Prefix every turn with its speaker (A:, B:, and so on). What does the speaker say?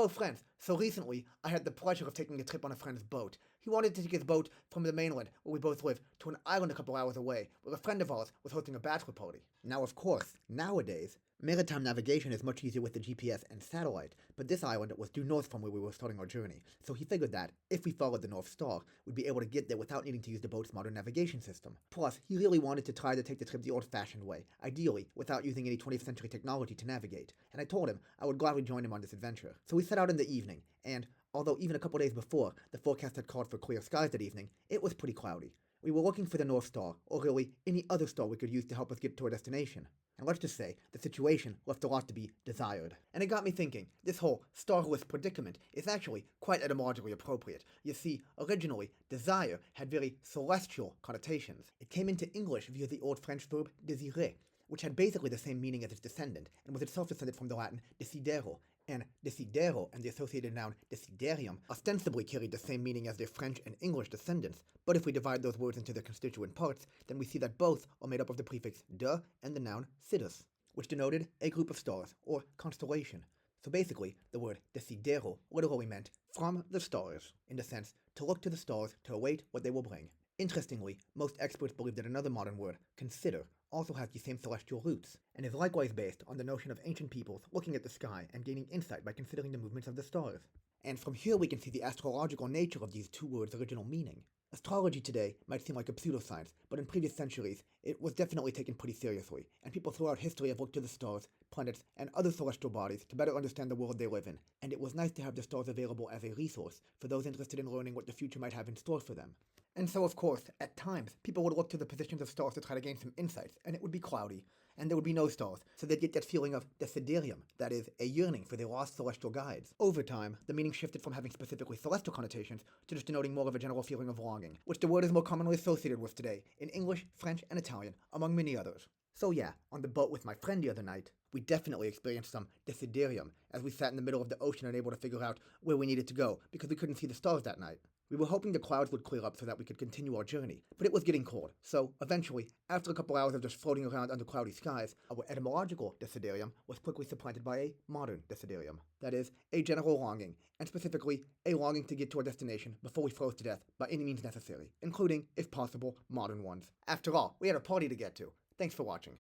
A: Hello friends, so recently I had the pleasure of taking a trip on a friend's boat. He wanted to take his boat from the mainland, where we both live, to an island a couple hours away, where a friend of ours was hosting a bachelor party. Now of course, nowadays, maritime navigation is much easier with the GPS and satellite, but this island was due north from where we were starting our journey, so he figured that, if we followed the North Star, we'd be able to get there without needing to use the boat's modern navigation system. Plus, he really wanted to try to take the trip the old-fashioned way, ideally, without using any 20th century technology to navigate, and I told him I would gladly join him on this adventure. So we set out in the evening, and, although even a couple days before, the forecast had called for clear skies that evening, it was pretty cloudy. We were looking for the North Star, or really, any other star we could use to help us get to our destination. And let's just say, the situation left a lot to be desired. And it got me thinking, this whole starless predicament is actually quite etymologically appropriate. You see, originally, desire had very celestial connotations. It came into English via the old French verb désirer, which had basically the same meaning as its descendant, and was itself descended from the Latin desidero, and desidero and the associated noun desiderium ostensibly carried the same meaning as their French and English descendants, but if we divide those words into their constituent parts, then we see that both are made up of the prefix de and the noun sidus, which denoted a group of stars, or constellation. So basically, the word desidero literally meant from the stars, in the sense to look to the stars to await what they will bring. Interestingly, most experts believe that another modern word, consider, also has the same celestial roots, and is likewise based on the notion of ancient peoples looking at the sky and gaining insight by considering the movements of the stars. And from here we can see the astrological nature of these two words' original meaning. Astrology today might seem like a pseudoscience, but in previous centuries, it was definitely taken pretty seriously, and people throughout history have looked to the stars, planets, and other celestial bodies to better understand the world they live in, and it was nice to have the stars available as a resource for those interested in learning what the future might have in store for them. And so, of course, at times, people would look to the positions of stars to try to gain some insights, and it would be cloudy, and there would be no stars, so they'd get that feeling of desiderium, that is, a yearning for their lost celestial guides. Over time, the meaning shifted from having specifically celestial connotations to just denoting more of a general feeling of longing, which the word is more commonly associated with today, in English, French, and Italian, among many others. So yeah, on the boat with my friend the other night, we definitely experienced some desiderium, as we sat in the middle of the ocean unable to figure out where we needed to go, because we couldn't see the stars that night. We were hoping the clouds would clear up so that we could continue our journey, but it was getting cold, so eventually, after a couple hours of just floating around under cloudy skies, our etymological desiderium was quickly supplanted by a modern desiderium. That is, a general longing, and specifically, a longing to get to our destination before we froze to death by any means necessary, including, if possible, modern ones. After all, we had a party to get to. Thanks for watching.